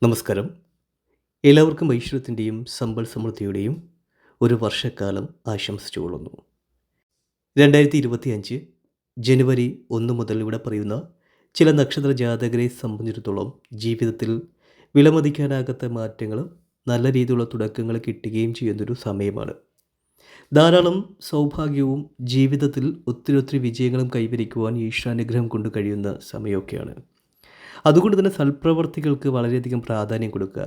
നമസ്കാരം. എല്ലാവർക്കും ഐശ്വര്യത്തിൻ്റെയും സമ്പൽ സമൃദ്ധിയുടെയും ഒരു വർഷക്കാലം ആശംസിച്ചുകൊള്ളുന്നു. 2025 ജനുവരി 1 മുതൽ ഇവിടെ പറയുന്ന ചില നക്ഷത്ര ജാതകരെ സംബന്ധിച്ചിടത്തോളം ജീവിതത്തിൽ വിലമതിക്കാനാകാത്ത മാറ്റങ്ങളും നല്ല രീതിയിലുള്ള തുടക്കങ്ങൾ കിട്ടുകയും ചെയ്യുന്നൊരു സമയമാണ്. ധാരാളം സൗഭാഗ്യവും ജീവിതത്തിൽ ഒത്തിരി വിജയങ്ങളും കൈവരിക്കുവാൻ ഈശ്വരാനുഗ്രഹം കൊണ്ട് കഴിയുന്ന സമയമൊക്കെയാണ്. അതുകൊണ്ട് തന്നെ സൽപ്രവർത്തികൾക്ക് വളരെയധികം പ്രാധാന്യം കൊടുക്കുക.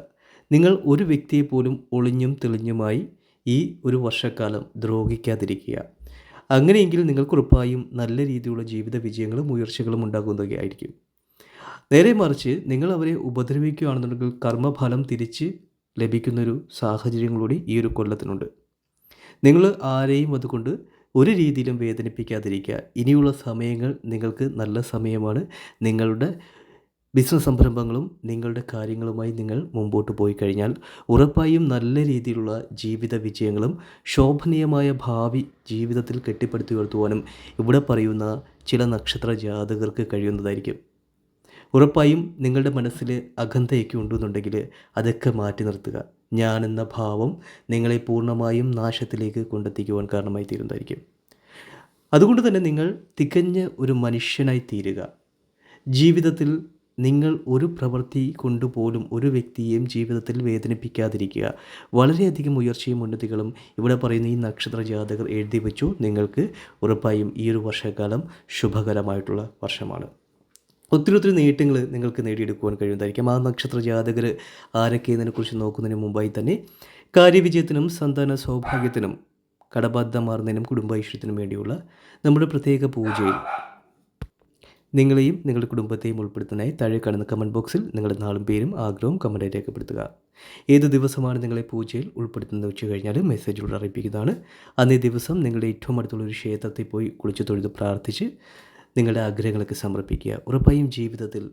നിങ്ങൾ ഒരു വ്യക്തിയെ പോലും ഒളിഞ്ഞും തെളിഞ്ഞുമായി ഈ ഒരു വർഷക്കാലം ദ്രോഹിക്കാതിരിക്കുക. അങ്ങനെയെങ്കിൽ നിങ്ങൾക്ക് ഉറപ്പായും നല്ല രീതിയിലുള്ള ജീവിത വിജയങ്ങളും ഉയർച്ചകളും ഉണ്ടാകുന്നതായിരിക്കും. നേരെ മറിച്ച് നിങ്ങൾ അവരെ ഉപദ്രവിക്കുകയാണെന്നുണ്ടെങ്കിൽ കർമ്മഫലം തിരിച്ച് ലഭിക്കുന്നൊരു സാഹചര്യം കൂടി ഈ ഒരു കൊല്ലത്തിനുണ്ട്. നിങ്ങൾ ആരെയും അതുകൊണ്ട് ഒരു രീതിയിലും വേദനിപ്പിക്കാതിരിക്കുക. ഇനിയുള്ള സമയങ്ങൾ നിങ്ങൾക്ക് നല്ല സമയമാണ്. നിങ്ങളുടെ ബിസിനസ് സംരംഭങ്ങളും നിങ്ങളുടെ കാര്യങ്ങളുമായി നിങ്ങൾ മുമ്പോട്ട് പോയി കഴിഞ്ഞാൽ ഉറപ്പായും നല്ല രീതിയിലുള്ള ജീവിത വിജയങ്ങളും ശോഭനീയമായ ഭാവി ജീവിതത്തിൽ കെട്ടിപ്പടുത്തി ഉയർത്തുവാനും ഇവിടെ പറയുന്ന ചില നക്ഷത്ര ജാതകർക്ക് കഴിയുന്നതായിരിക്കും. ഉറപ്പായും നിങ്ങളുടെ മനസ്സിൽ അകന്തയൊക്കെ ഉണ്ടെന്നുണ്ടെങ്കിൽ അതൊക്കെ മാറ്റി നിർത്തുക. ഞാനെന്ന ഭാവം നിങ്ങളെ പൂർണ്ണമായും നാശത്തിലേക്ക് കൊണ്ടെത്തിക്കുവാൻ കാരണമായി തീരുന്നതായിരിക്കും. അതുകൊണ്ട് തന്നെ നിങ്ങൾ തികഞ്ഞ ഒരു മനുഷ്യനായി തീരുക. ജീവിതത്തിൽ നിങ്ങൾ ഒരു പ്രവൃത്തി കൊണ്ടുപോലും ഒരു വ്യക്തിയെയും ജീവിതത്തിൽ വേദനിപ്പിക്കാതിരിക്കുക. വളരെയധികം ഉയർച്ചയും ഉന്നതികളും ഇവിടെ പറയുന്ന ഈ നക്ഷത്ര ജാതകർ എഴുതി വെച്ചു. നിങ്ങൾക്ക് ഉറപ്പായും ഈ ഒരു വർഷക്കാലം ശുഭകരമായിട്ടുള്ള വർഷമാണ്. ഒത്തിരി നേട്ടങ്ങൾ നിങ്ങൾക്ക് നേടിയെടുക്കുവാൻ കഴിയുന്നതായിരിക്കും. ആ നക്ഷത്ര ജാതകർ ആരൊക്കെ എന്നതിനെക്കുറിച്ച് നോക്കുന്നതിന് മുമ്പായി തന്നെ കാര്യവിജയത്തിനും സന്താന സൗഭാഗ്യത്തിനും കടബാധ്യത മാറുന്നതിനും കുടുംബൈശ്വര്യത്തിനും വേണ്ടിയുള്ള നമ്മുടെ പ്രത്യേക പൂജയിൽ നിങ്ങളെയും നിങ്ങളുടെ കുടുംബത്തെയും ഉൾപ്പെടുത്തുന്നതിനായി താഴെ കാണുന്ന കമൻറ്റ് ബോക്സിൽ നിങ്ങളുടെ നാളും പേരും ആഗ്രഹവും കമൻറ്റായി രേഖപ്പെടുത്തുക. ഏത് ദിവസമാണ് നിങ്ങളെ പൂജയിൽ ഉൾപ്പെടുത്തുന്നത് വെച്ച് കഴിഞ്ഞാൽ മെസ്സേജിലൂടെ അറിയിപ്പിക്കുന്നതാണ്. അന്നേ ദിവസം നിങ്ങളുടെ ഏറ്റവും അടുത്തുള്ള ഒരു ക്ഷേത്രത്തിൽ പോയി കുളിച്ച് തൊഴുത് പ്രാർത്ഥിച്ച് നിങ്ങളുടെ ആഗ്രഹങ്ങളൊക്കെ സമർപ്പിക്കുക. ഉറപ്പായും ജീവിതത്തിൽ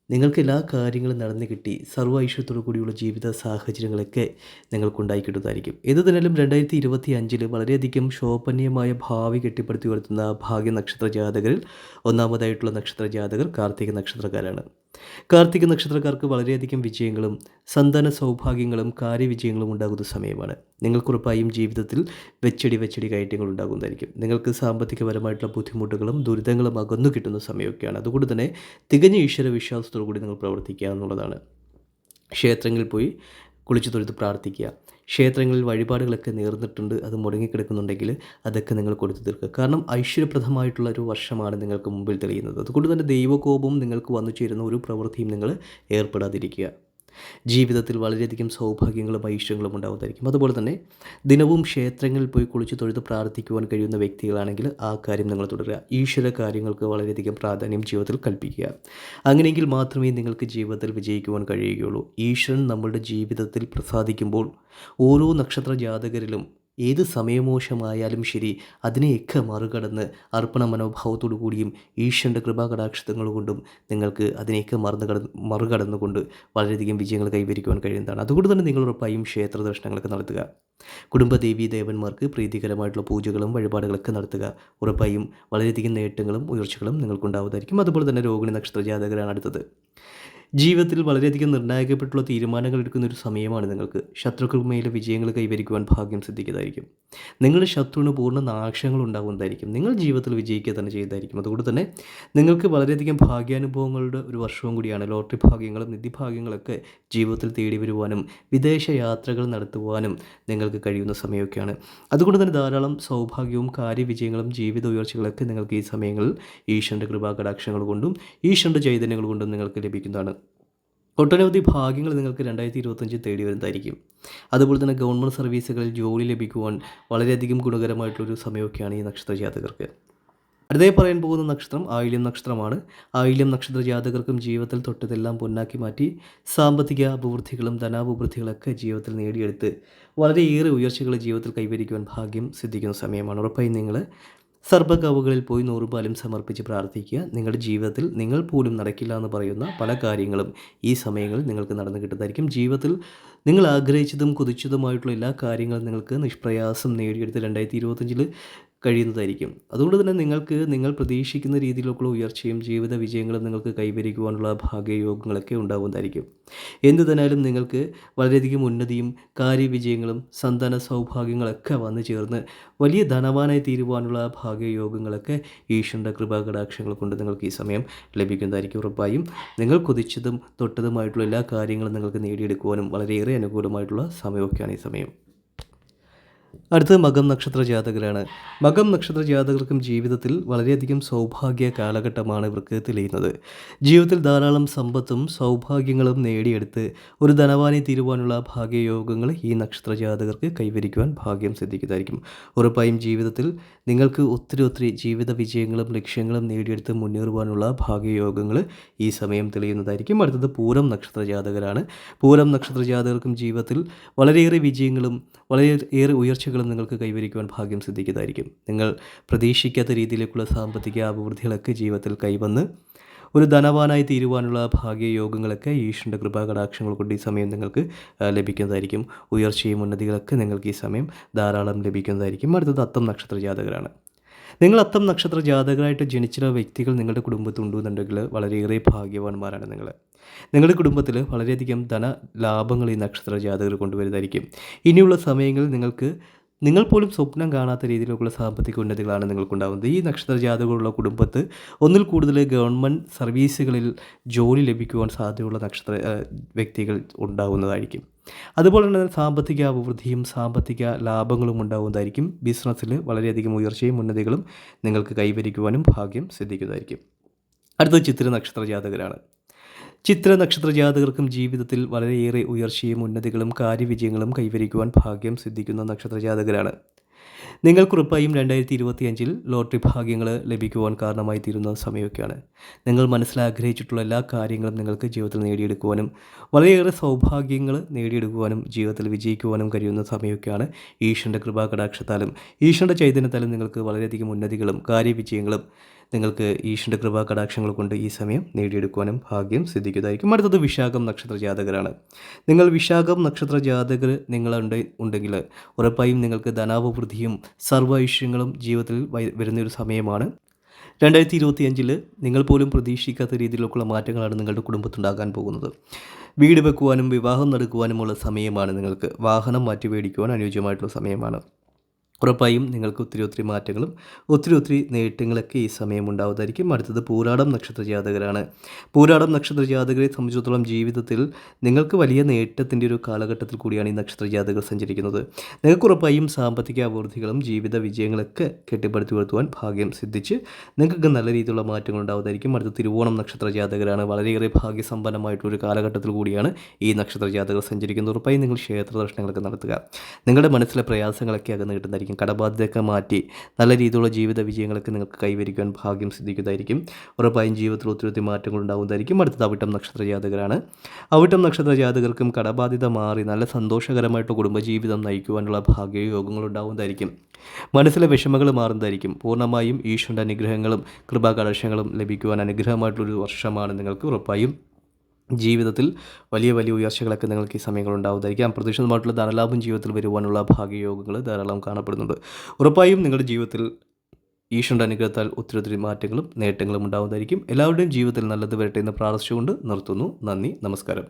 നിങ്ങൾക്ക് എല്ലാ കാര്യങ്ങളും നടന്നു കിട്ടി സർവ്വ ഐശ്വര്യത്തോടു കൂടിയുള്ള ജീവിത സാഹചര്യങ്ങളൊക്കെ നിങ്ങൾക്കുണ്ടായി കിട്ടുന്നതായിരിക്കും. ഏത് തന്നെയാലും 2025 വളരെയധികം ശോഭനീയമായ ഭാവി കെട്ടിപ്പടുത്തി ഉയർത്തുന്ന ഭാഗ്യ നക്ഷത്ര ജാതകരിൽ ഒന്നാമതായിട്ടുള്ള നക്ഷത്ര ജാതകർ കാർത്തിക നക്ഷത്രക്കാരാണ്. കാർത്തിക നക്ഷത്രക്കാർക്ക് വളരെയധികം വിജയങ്ങളും സന്താന സൗഭാഗ്യങ്ങളും കാര്യവിജയങ്ങളും ഉണ്ടാകുന്ന സമയമാണ്. നിങ്ങൾക്കുറപ്പായും ജീവിതത്തിൽ വെച്ചടി കയറ്റങ്ങൾ ഉണ്ടാകുന്നതായിരിക്കും. നിങ്ങൾക്ക് സാമ്പത്തികപരമായിട്ടുള്ള ബുദ്ധിമുട്ടുകളും ദുരിതങ്ങളും അകന്നു കിട്ടുന്ന സമയമൊക്കെയാണ്. അതുകൊണ്ട് തന്നെ തികഞ്ഞ ഈശ്വര വിശ്വാസത്തോടു കൂടി നിങ്ങൾ പ്രവർത്തിക്കുക എന്നുള്ളതാണ്. ക്ഷേത്രങ്ങളിൽ പോയി കുളിച്ചു തൊഴുത് പ്രാർത്ഥിക്കുക. ക്ഷേത്രങ്ങളിൽ വഴിപാടുകളൊക്കെ നേർന്നിട്ടുണ്ട്, അത് മുടങ്ങിക്കിടക്കുന്നുണ്ടെങ്കിൽ അതൊക്കെ നിങ്ങൾ കൊടുത്തു തീർക്കുക. കാരണം ഐശ്വര്യപ്രദമായിട്ടുള്ള ഒരു വർഷമാണ് നിങ്ങൾക്ക് മുമ്പിൽ തെളിയുന്നത്. അതുകൊണ്ട് തന്നെ ദൈവകോപം നിങ്ങൾക്ക് വന്നു ചേരുന്ന ഒരു പ്രവൃത്തിയും നിങ്ങൾ ഏർപ്പെടാതിരിക്കുക. ജീവിതത്തിൽ വളരെയധികം സൗഭാഗ്യങ്ങളും ഐശ്വര്യങ്ങളും ഉണ്ടാകുന്നതായിരിക്കും. അതുപോലെ തന്നെ ദിനവും ക്ഷേത്രങ്ങളിൽ പോയി കുളിച്ച് തൊഴുത് പ്രാർത്ഥിക്കുവാൻ കഴിയുന്ന വ്യക്തികളാണെങ്കിൽ ആ കാര്യം നിങ്ങൾ തുടരുക. ഈശ്വര കാര്യങ്ങൾക്ക് വളരെയധികം പ്രാധാന്യം ജീവിതത്തിൽ കൽപ്പിക്കുക. അങ്ങനെയെങ്കിൽ മാത്രമേ നിങ്ങൾക്ക് ജീവിതത്തിൽ വിജയിക്കുവാൻ കഴിയുകയുള്ളൂ. ഈശ്വരൻ നമ്മളുടെ ജീവിതത്തിൽ പ്രസാദിക്കുമ്പോൾ ഓരോ നക്ഷത്ര ജാതകരിലും ഏത് സമയമോശമായാലും ശരി അതിനെയൊക്കെ മറികടന്ന് അർപ്പണ മനോഭാവത്തോടു കൂടിയും ഈശ്വരൻ്റെ കൃപാകടാക്ഷതങ്ങൾ കൊണ്ടും നിങ്ങൾക്ക് അതിനെയൊക്കെ മറികടന്നുകൊണ്ട് വളരെയധികം വിജയങ്ങൾ കൈവരിക്കുവാൻ കഴിയുന്നതാണ്. അതുകൊണ്ട് തന്നെ നിങ്ങൾ ഉറപ്പായും ക്ഷേത്ര ദർശനങ്ങളൊക്കെ നടത്തുക. കുടുംബദേവീ ദേവന്മാർക്ക് പ്രീതികരമായിട്ടുള്ള പൂജകളും വഴിപാടുകളൊക്കെ നടത്തുക. ഉറപ്പായും വളരെയധികം നേട്ടങ്ങളും ഉയർച്ചകളും നിങ്ങൾക്കുണ്ടാവുന്നതായിരിക്കും. അതുപോലെ തന്നെ രോഹിണി നക്ഷത്ര ജാതകരാണ് അടുത്തത്. ജീവിതത്തിൽ വളരെയധികം നിർണായകപ്പെട്ടുള്ള തീരുമാനങ്ങൾ എടുക്കുന്ന ഒരു സമയമാണ് നിങ്ങൾക്ക്. ശത്രുക്കൾക്ക് മേലെ വിജയങ്ങൾ കൈവരിക്കുവാൻ ഭാഗ്യം സിദ്ധിക്കുന്നതായിരിക്കും. നിങ്ങളുടെ ശത്രുവിന് പൂർണ്ണ നാശങ്ങൾ ഉണ്ടാകുന്നതായിരിക്കും. നിങ്ങൾ ജീവിതത്തിൽ വിജയിക്കുക തന്നെ ചെയ്തായിരിക്കും. അതുകൊണ്ട് തന്നെ നിങ്ങൾക്ക് വളരെയധികം ഭാഗ്യാനുഭവങ്ങളുടെ ഒരു വർഷവും കൂടിയാണ്. ലോട്ടറി ഭാഗ്യങ്ങളും നിധിഭാഗ്യങ്ങളൊക്കെ ജീവിതത്തിൽ തേടി വരുവാനും വിദേശ യാത്രകൾ നടത്തുവാനും നിങ്ങൾക്ക് കഴിയുന്ന സമയമൊക്കെയാണ്. അതുകൊണ്ട് തന്നെ ധാരാളം സൗഭാഗ്യവും കാര്യവിജയങ്ങളും ജീവിത ഉയർച്ചകളൊക്കെ നിങ്ങൾക്ക് ഈ സമയങ്ങളിൽ ഈശ്വരൻ്റെ കൃപാകടാക്ഷങ്ങൾ കൊണ്ടും ഈശ്വരൻ്റെ ചൈതന്യങ്ങൾ കൊണ്ടും നിങ്ങൾക്ക് ലഭിക്കുന്നതാണ്. ഒട്ടനവധി ഭാഗ്യങ്ങൾ നിങ്ങൾക്ക് 2025 തേടി വരുന്നതായിരിക്കും. അതുപോലെ തന്നെ ഗവൺമെൻറ് സർവീസുകളിൽ ജോലി ലഭിക്കുവാൻ വളരെയധികം ഗുണകരമായിട്ടുള്ളൊരു സമയമൊക്കെയാണ് ഈ നക്ഷത്ര ജാതകർക്ക്. അടുത്തേ പറയാൻ പോകുന്ന നക്ഷത്രം ആയില്യം നക്ഷത്രമാണ്. ആയില്യം നക്ഷത്ര ജാതകർക്കും ജീവിതത്തിൽ തൊട്ടതെല്ലാം പൊന്നാക്കി മാറ്റി സാമ്പത്തിക അഭിവൃദ്ധികളും ധനാഭിവൃദ്ധികളൊക്കെ ജീവിതത്തിൽ നേടിയെടുത്ത് വളരെയേറെ ഉയർച്ചകൾ ജീവിതത്തിൽ കൈവരിക്കുവാൻ ഭാഗ്യം സിദ്ധിക്കുന്ന സമയമാണ്. ഉറപ്പായും നിങ്ങൾ സർപ്പകാവുകളിൽ പോയി 100 പാലും സമർപ്പിച്ച് പ്രാർത്ഥിക്കുക. നിങ്ങളുടെ ജീവിതത്തിൽ നിങ്ങൾ പോലും നടക്കില്ല എന്ന് പറയുന്ന പല കാര്യങ്ങളും ഈ സമയങ്ങളിൽ നിങ്ങൾക്ക് നടന്നു കിട്ടുന്നതായിരിക്കും. ജീവിതത്തിൽ നിങ്ങൾ ആഗ്രഹിച്ചതും കൊതിച്ചതുമായിട്ടുള്ള എല്ലാ കാര്യങ്ങളും നിങ്ങൾക്ക് നിഷ്പ്രയാസം നേടിയെടുത്ത് 2025 കഴിയുന്നതായിരിക്കും. അതുകൊണ്ട് തന്നെ നിങ്ങൾ പ്രതീക്ഷിക്കുന്ന രീതിയിലേക്കുള്ള ഉയർച്ചയും ജീവിത വിജയങ്ങളും നിങ്ങൾക്ക് കൈവരിക്കുവാനുള്ള ഭാഗ്യയോഗങ്ങളൊക്കെ ഉണ്ടാവുന്നതായിരിക്കും. എന്തു തന്നാലും നിങ്ങൾക്ക് വളരെയധികം ഉന്നതിയും കാര്യവിജയങ്ങളും സന്താന സൗഭാഗ്യങ്ങളൊക്കെ വന്നു ചേർന്ന് വലിയ ധനവാനായി തീരുവാനുള്ള ഭാഗ്യയോഗങ്ങളൊക്കെ ഈശ്വരൻ്റെ കൃപാകടാക്ഷങ്ങൾ കൊണ്ട് നിങ്ങൾക്ക് ഈ സമയം ലഭിക്കുന്നതായിരിക്കും. ഉറപ്പായും നിങ്ങൾ കൊതിച്ചതും തൊട്ടതുമായിട്ടുള്ള എല്ലാ കാര്യങ്ങളും നിങ്ങൾക്ക് നേടിയെടുക്കുവാനും വളരെയേറെ അനുകൂലമായിട്ടുള്ള സമയമൊക്കെയാണ് ഈ സമയം. അടുത്തത് മകം നക്ഷത്ര ജാതകരാണ്. മകം നക്ഷത്ര ജാതകർക്കും ജീവിതത്തിൽ വളരെയധികം സൗഭാഗ്യ കാലഘട്ടമാണ് ഇവർക്ക് തെളിയുന്നത്. ജീവിതത്തിൽ ധാരാളം സമ്പത്തും സൗഭാഗ്യങ്ങളും നേടിയെടുത്ത് ഒരു ധനവാനായി തീരുവാനുള്ള ഭാഗ്യയോഗങ്ങൾ ഈ നക്ഷത്ര ജാതകർക്ക് കൈവരിക്കുവാൻ ഭാഗ്യം സിദ്ധിക്കുന്നതായിരിക്കും. ഉറപ്പായും ജീവിതത്തിൽ നിങ്ങൾക്ക് ഒത്തിരി ജീവിത വിജയങ്ങളും ലക്ഷ്യങ്ങളും നേടിയെടുത്ത് മുന്നേറുവാനുള്ള ഭാഗ്യയോഗങ്ങൾ ഈ സമയം തെളിയുന്നതായിരിക്കും. അടുത്തത് പൂരം നക്ഷത്ര ജാതകരാണ്. പൂരം നക്ഷത്ര ജാതകർക്കും ജീവിതത്തിൽ വളരെയേറെ വിജയങ്ങളും വളരെയേറെ ഉയർച്ചകളും നിങ്ങൾക്ക് കൈവരിക്കുവാൻ ഭാഗ്യം സിദ്ധിക്കുന്നതായിരിക്കും. നിങ്ങൾ പ്രതീക്ഷിക്കാത്ത രീതിയിലേക്കുള്ള സാമ്പത്തിക അഭിവൃദ്ധികളൊക്കെ ജീവിതത്തിൽ കൈവന്ന് ഒരു ധനവാനായി തീരുവാനുള്ള ഭാഗ്യയോഗങ്ങളൊക്കെ ഈശ്വരൻ്റെ കൃപാകടാക്ഷങ്ങൾ കൊണ്ട് ഈ സമയം നിങ്ങൾക്ക് ലഭിക്കുന്നതായിരിക്കും. ഉയർച്ചയും ഉന്നതികളൊക്കെ നിങ്ങൾക്ക് ഈ സമയം ധാരാളം ലഭിക്കുന്നതായിരിക്കും. അടുത്തത് അത്തം നക്ഷത്ര ജാതകരാണ്. നിങ്ങൾ അത്തം നക്ഷത്ര ജാതകരായിട്ട് ജനിച്ച വ്യക്തികൾ നിങ്ങളുടെ കുടുംബത്തുണ്ടെന്നുണ്ടെങ്കിൽ വളരെയേറെ ഭാഗ്യവാന്മാരാണ് നിങ്ങൾ. നിങ്ങളുടെ കുടുംബത്തിൽ വളരെയധികം ധന ലാഭങ്ങൾ ഈ നക്ഷത്ര ജാതകർ കൊണ്ടുവരുന്നതായിരിക്കും. ഇനിയുള്ള സമയങ്ങളിൽ നിങ്ങൾ പോലും സ്വപ്നം കാണാത്ത രീതിയിലുള്ള സാമ്പത്തിക ഉന്നതികളാണ് നിങ്ങൾക്കുണ്ടാകുന്നത്. ഈ നക്ഷത്ര ജാതകമുള്ള കുടുംബത്ത് ഒന്നിൽ കൂടുതൽ ഗവൺമെൻറ് സർവീസുകളിൽ ജോലി ലഭിക്കുവാൻ സാധ്യതയുള്ള വ്യക്തികൾ ഉണ്ടാകുന്നതായിരിക്കും. അതുപോലെ തന്നെ സാമ്പത്തിക അഭിവൃദ്ധിയും സാമ്പത്തിക ലാഭങ്ങളും ഉണ്ടാകുന്നതായിരിക്കും. ബിസിനസ്സിൽ വളരെയധികം ഉയർച്ചയും ഉന്നതികളും നിങ്ങൾക്ക് കൈവരിക്കുവാനും ഭാഗ്യം സിദ്ധിക്കുന്നതായിരിക്കും. അടുത്തത് ചിത്ര നക്ഷത്ര ജാതകരാണ്. ചിത്ര നക്ഷത്ര ജാതകർക്കും ജീവിതത്തിൽ വളരെയേറെ ഉയർച്ചയും ഉന്നതികളും കാര്യവിജയങ്ങളും കൈവരിക്കുവാൻ ഭാഗ്യം സിദ്ധിക്കുന്ന നക്ഷത്ര ജാതകരാണ്. നിങ്ങൾക്കുറപ്പായും 2025 ലോട്ടറി ഭാഗ്യങ്ങൾ ലഭിക്കുവാൻ കാരണമായി തീരുന്ന സമയമൊക്കെയാണ്. നിങ്ങൾ മനസ്സിലാഗ്രഹിച്ചിട്ടുള്ള എല്ലാ കാര്യങ്ങളും നിങ്ങൾക്ക് ജീവിതത്തിൽ നേടിയെടുക്കുവാനും വളരെയേറെ സൗഭാഗ്യങ്ങൾ നേടിയെടുക്കുവാനും ജീവിതത്തിൽ വിജയിക്കുവാനും കഴിയുന്ന സമയമൊക്കെയാണ്. ഈശ്വരൻ്റെ കൃപാകടാക്ഷത്താലും ഈശ്വരൻ്റെ ചൈതന്യത്താലും നിങ്ങൾക്ക് വളരെയധികം ഉന്നതികളും കാര്യവിജയങ്ങളും നിങ്ങൾക്ക് ഈശ്വരൻ്റെ കൃപാകടാക്ഷങ്ങൾ കൊണ്ട് ഈ സമയം നേടിയെടുക്കുവാനും ഭാഗ്യം സിദ്ധിക്കുന്നതായിരിക്കും. അടുത്തത് വിശാഖം നക്ഷത്ര ജാതകരാണ്. നിങ്ങൾ വിശാഖം നക്ഷത്ര ജാതകർ ഉണ്ടെങ്കിൽ ഉറപ്പായും നിങ്ങൾക്ക് ധനാഭിവൃദ്ധിയും സർവ്വ ഐശ്വര്യങ്ങളും ജീവിതത്തിൽ വരുന്നൊരു സമയമാണ്. 2025 നിങ്ങൾ പോലും പ്രതീക്ഷിക്കാത്ത രീതിയിലുള്ള മാറ്റങ്ങളാണ് നിങ്ങളുടെ കുടുംബത്തുണ്ടാകാൻ പോകുന്നത്. വീട് വെക്കുവാനും വിവാഹം നടക്കുവാനുമുള്ള സമയമാണ്. നിങ്ങൾക്ക് വാഹനം മാറ്റി മേടിക്കുവാൻ അനുയോജ്യമായിട്ടുള്ള സമയമാണ്. ഉറപ്പായും നിങ്ങൾക്ക് ഒത്തിരി മാറ്റങ്ങളും ഒത്തിരി നേട്ടങ്ങളൊക്കെ ഈ സമയം ഉണ്ടാവുന്നതായിരിക്കും. അടുത്തത് പൂരാടം നക്ഷത്ര ജാതകരാണ്. പൂരാടം നക്ഷത്ര ജാതകരെ സംബന്ധിച്ചിടത്തോളം ജീവിതത്തിൽ നിങ്ങൾക്ക് വലിയ നേട്ടത്തിൻ്റെ ഒരു കാലഘട്ടത്തിൽ കൂടിയാണ് ഈ നക്ഷത്ര ജാതകർ സഞ്ചരിക്കുന്നത്. നിങ്ങൾക്ക് ഉറപ്പായും സാമ്പത്തിക അഭിവൃദ്ധികളും ജീവിത വിജയങ്ങളൊക്കെ കെട്ടിപ്പടുത്തി വരുത്തുവാൻ ഭാഗ്യം സിദ്ധിച്ച് നിങ്ങൾക്ക് നല്ല രീതിയിലുള്ള മാറ്റങ്ങൾ ഉണ്ടാവുന്നതായിരിക്കും. അടുത്ത തിരുവോണം നക്ഷത്ര ജാതകരാണ്. വളരെയേറെ ഭാഗ്യസമ്പന്നമായിട്ടുള്ളൊരു കാലഘട്ടത്തിൽ കൂടിയാണ് ഈ നക്ഷത്ര ജാതകർ സഞ്ചരിക്കുന്നത്. ഉറപ്പായും നിങ്ങൾ ക്ഷേത്ര ദർശനങ്ങളൊക്കെ നടത്തുക. നിങ്ങളുടെ മനസ്സിലെ പ്രയാസങ്ങളൊക്കെ അകന്ന് കിട്ടുന്നതായിരിക്കും. കടബാധ്യതയൊക്കെ മാറ്റി നല്ല രീതിയിലുള്ള ജീവിത വിജയങ്ങളൊക്കെ നിങ്ങൾക്ക് കൈവരിക്കാൻ ഭാഗ്യം സിദ്ധിക്കുന്നതായിരിക്കും. ഉറപ്പായും ജീവിതത്തിൽ ഒത്തിരി മാറ്റങ്ങൾ ഉണ്ടാകുന്നതായിരിക്കും. അടുത്തത് അവിട്ടം നക്ഷത്ര ജാതകരാണ്. അവിട്ടം നക്ഷത്ര ജാതകർക്കും കടബാധ്യത മാറി നല്ല സന്തോഷകരമായിട്ട് കുടുംബജീവിതം നയിക്കുവാനുള്ള ഭാഗ്യയോഗങ്ങൾ ഉണ്ടാകുന്നതായിരിക്കും. മനസ്സിലെ വിഷമങ്ങൾ മാറുന്നതായിരിക്കും. പൂർണ്ണമായും ഈശ്വരൻ്റെ അനുഗ്രഹങ്ങളും കൃപാകടാക്ഷങ്ങളും ലഭിക്കുവാൻ അനുഗ്രഹമായിട്ടുള്ളൊരു വർഷമാണ് നിങ്ങൾക്ക്. ഉറപ്പായും ജീവിതത്തിൽ വലിയ ഉയർച്ചകളൊക്കെ നിങ്ങൾക്ക് ഈ സമയങ്ങൾ ഉണ്ടാവുന്നതായിരിക്കും. അപ്രതീക്ഷിതമായിട്ടുള്ള ധനലാഭം ജീവിതത്തിൽ വരുവാനുള്ള ഭാഗ്യയോഗങ്ങൾ ധാരാളം കാണപ്പെടുന്നുണ്ട്. ഉറപ്പായും നിങ്ങളുടെ ജീവിതത്തിൽ ഈശ്വരൻ്റെ അനുഗ്രഹത്താൽ ഒത്തിരി മാറ്റങ്ങളും നേട്ടങ്ങളും ഉണ്ടാവുന്നതായിരിക്കും. എല്ലാവരുടെയും ജീവിതത്തിൽ നല്ലത് വരട്ടെ എന്ന് പ്രാർത്ഥിച്ചുകൊണ്ട് നിർത്തുന്നു. നന്ദി, നമസ്കാരം.